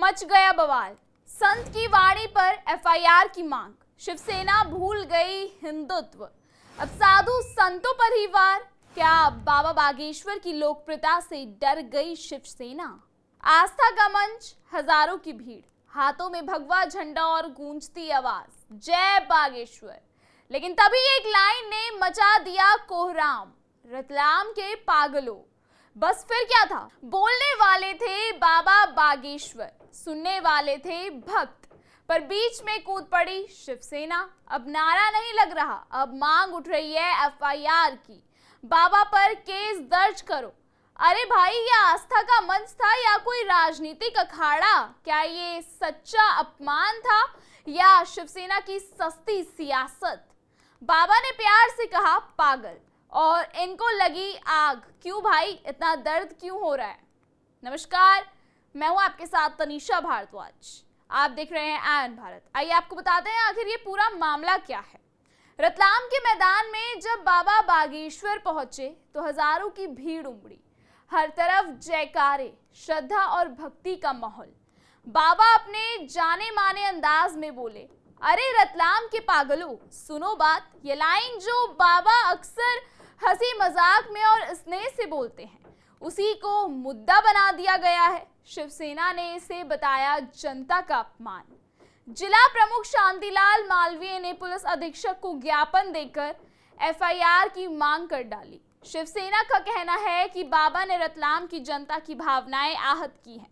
Much गया बवाल। संत की वाणी पर एफआईआर की मांग। शिवसेना भूल गई हिंदुत्व। अब साधु संतों पर ही वार। क्या बाबा बागेश्वर की लोकप्रियता से डर गई शिवसेना? आस्था का मंच, हजारों की भीड़, हाथों में भगवा झंडा और गूंजती आवाज, जय बागेश्वर। लेकिन तभी एक लाइन ने मचा दिया कोहराम। रतलाम के पागलों, बस फिर क्या था? बोलने वाले थे बाबा बागेश्वर, सुनने वाले थे भक्त, पर बीच में कूद पड़ी शिवसेना। अब नारा नहीं लग रहा, अब मांग उठ रही है एफआईआर की। बाबा पर केस दर्ज करो। अरे भाई, ये आस्था का मंच था या कोई राजनीतिक अखाड़ा? क्या ये सच्चा अपमान था या शिवसेना की सस्ती सियासत? बाबा ने प्यार से कहा पागल, और इनको लगी आग। क्यों भाई, इतना दर्द क्यों हो रहा है? नमस्कार, मैं हूं आपके साथ तनीषा भारद्वाज। आप देख रहे हैं आयन भारत। आइए आपको बताते हैं आखिर ये पूरा मामला क्या है। रतलाम के मैदान में जब बाबा बागेश्वर पहुंचे तो हजारों की भीड़ उमड़ी। हर तरफ जयकारे, श्रद्धा और भक्ति का माहौल। बाबा अपने जाने माने अंदाज में बोले, अरे रतलाम के पागलों, सुनो बात। ये लाइन जो बाबा अक्सर हंसी मजाक में और स्नेह से बोलते हैं, उसी को मुद्दा बना दिया गया है। शिवसेना ने इसे बताया जनता का अपमान। जिला प्रमुख शांतिलाल मालवीय ने पुलिस अधीक्षक को ज्ञापन देकर एफआईआर की मांग कर डाली। शिवसेना का कहना है कि बाबा ने रतलाम की जनता की भावनाएं आहत की हैं।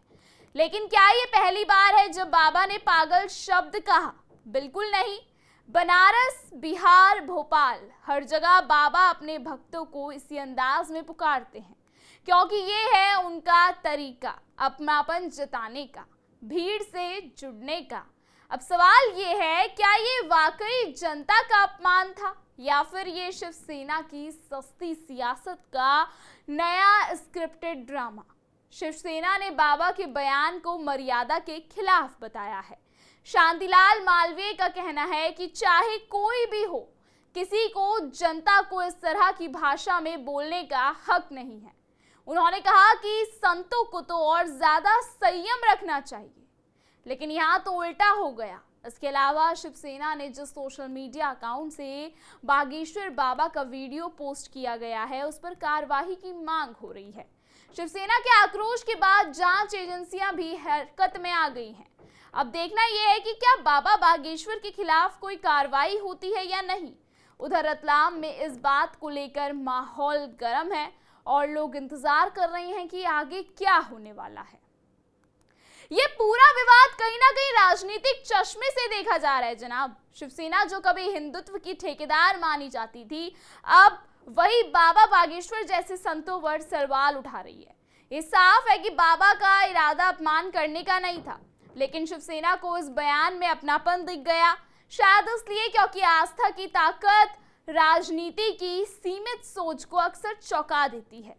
लेकिन क्या ये पहली बार है जब बाबा ने पागल शब्द कहा? बिल्कुल नहीं। बनारस, बिहार, भोपाल, हर जगह बाबा अपने भक्तों को इसी अंदाज में पुकारते हैं, क्योंकि ये है उनका तरीका अपनापन जताने का, भीड़ से जुड़ने का। अब सवाल ये है, क्या ये वाकई जनता का अपमान था या फिर ये शिवसेना की सस्ती सियासत का नया स्क्रिप्टेड ड्रामा? शिवसेना ने बाबा के बयान को मर्यादा के खिलाफ बताया है। शांतिलाल मालवीय का कहना है कि चाहे कोई भी हो, किसी को जनता को इस तरह की भाषा में बोलने का हक नहीं है। उन्होंने कहा कि संतों को तो और ज्यादा संयम रखना चाहिए, लेकिन यहाँ तो उल्टा हो गया। इसके अलावा शिवसेना ने जिस सोशल मीडिया अकाउंट से बागेश्वर बाबा का वीडियो पोस्ट किया गया है, उस पर कार्रवाई की मांग हो रही है। शिवसेना के आक्रोश के बाद जांच एजेंसियां भी हरकत में आ गई हैं। अब देखना यह है कि क्या बाबा बागेश्वर के खिलाफ कोई कार्रवाई होती है या नहीं। उधर रतलाम में इस बात को लेकर माहौल गर्म है और लोग इंतजार कर रहे हैं कि आगे क्या होने वाला है। ये पूरा विवाद कहीं ना कहीं राजनीतिक चश्मे से देखा जा रहा है जनाब। शिवसेना जो कभी हिंदुत्व की ठेकेदार मानी जाती थी, अब वही बाबा बागेश्वर जैसे संतों पर सवाल उठा रही है। ये साफ है कि बाबा का इरादा अपमान करने का नहीं था, लेकिन शिवसेना को इस बयान में अपनापन दिख गया। शायद इसलिए क्योंकि आस्था की ताकत राजनीति की सीमित सोच को अक्सर चौंका देती है।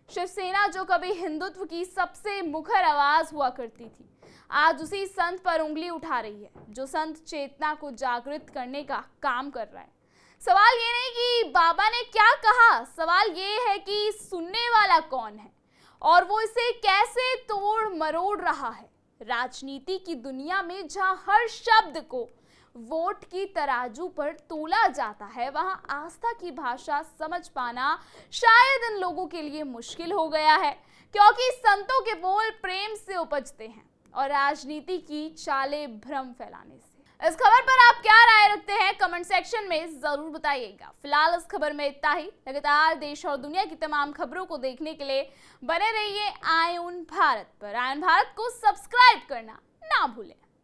शिवसेना जो कभी हिंदुत्व की सबसे मुखर आवाज हुआ करती थी, आज उसी संत पर उंगली उठा रही है जो संत चेतना को जागृत करने का काम कर रहा है। सवाल ये नहीं कि बाबा ने क्या कहा, सवाल ये है कि सुनने वाला कौन है और वो इसे कैसे तोड़ मरोड़ रहा है। राजनीति की दुनिया में जहां हर शब्द को वोट की तराजू पर तोला जाता है, वहां आस्था की भाषा समझ पाना शायद इन लोगों के लिए मुश्किल हो गया है, क्योंकि संतों के बोल प्रेम से उपजते हैं और राजनीति की चालें भ्रम फैलाने से। इस खबर पर आप क्या राय रखते हैं, कमेंट सेक्शन में जरूर बताइएगा। फिलहाल इस खबर में इतना ही। लगातार देश और दुनिया की तमाम खबरों को देखने के लिए बने रहिए आयन भारत पर। आयन भारत को सब्सक्राइब करना ना भूलें।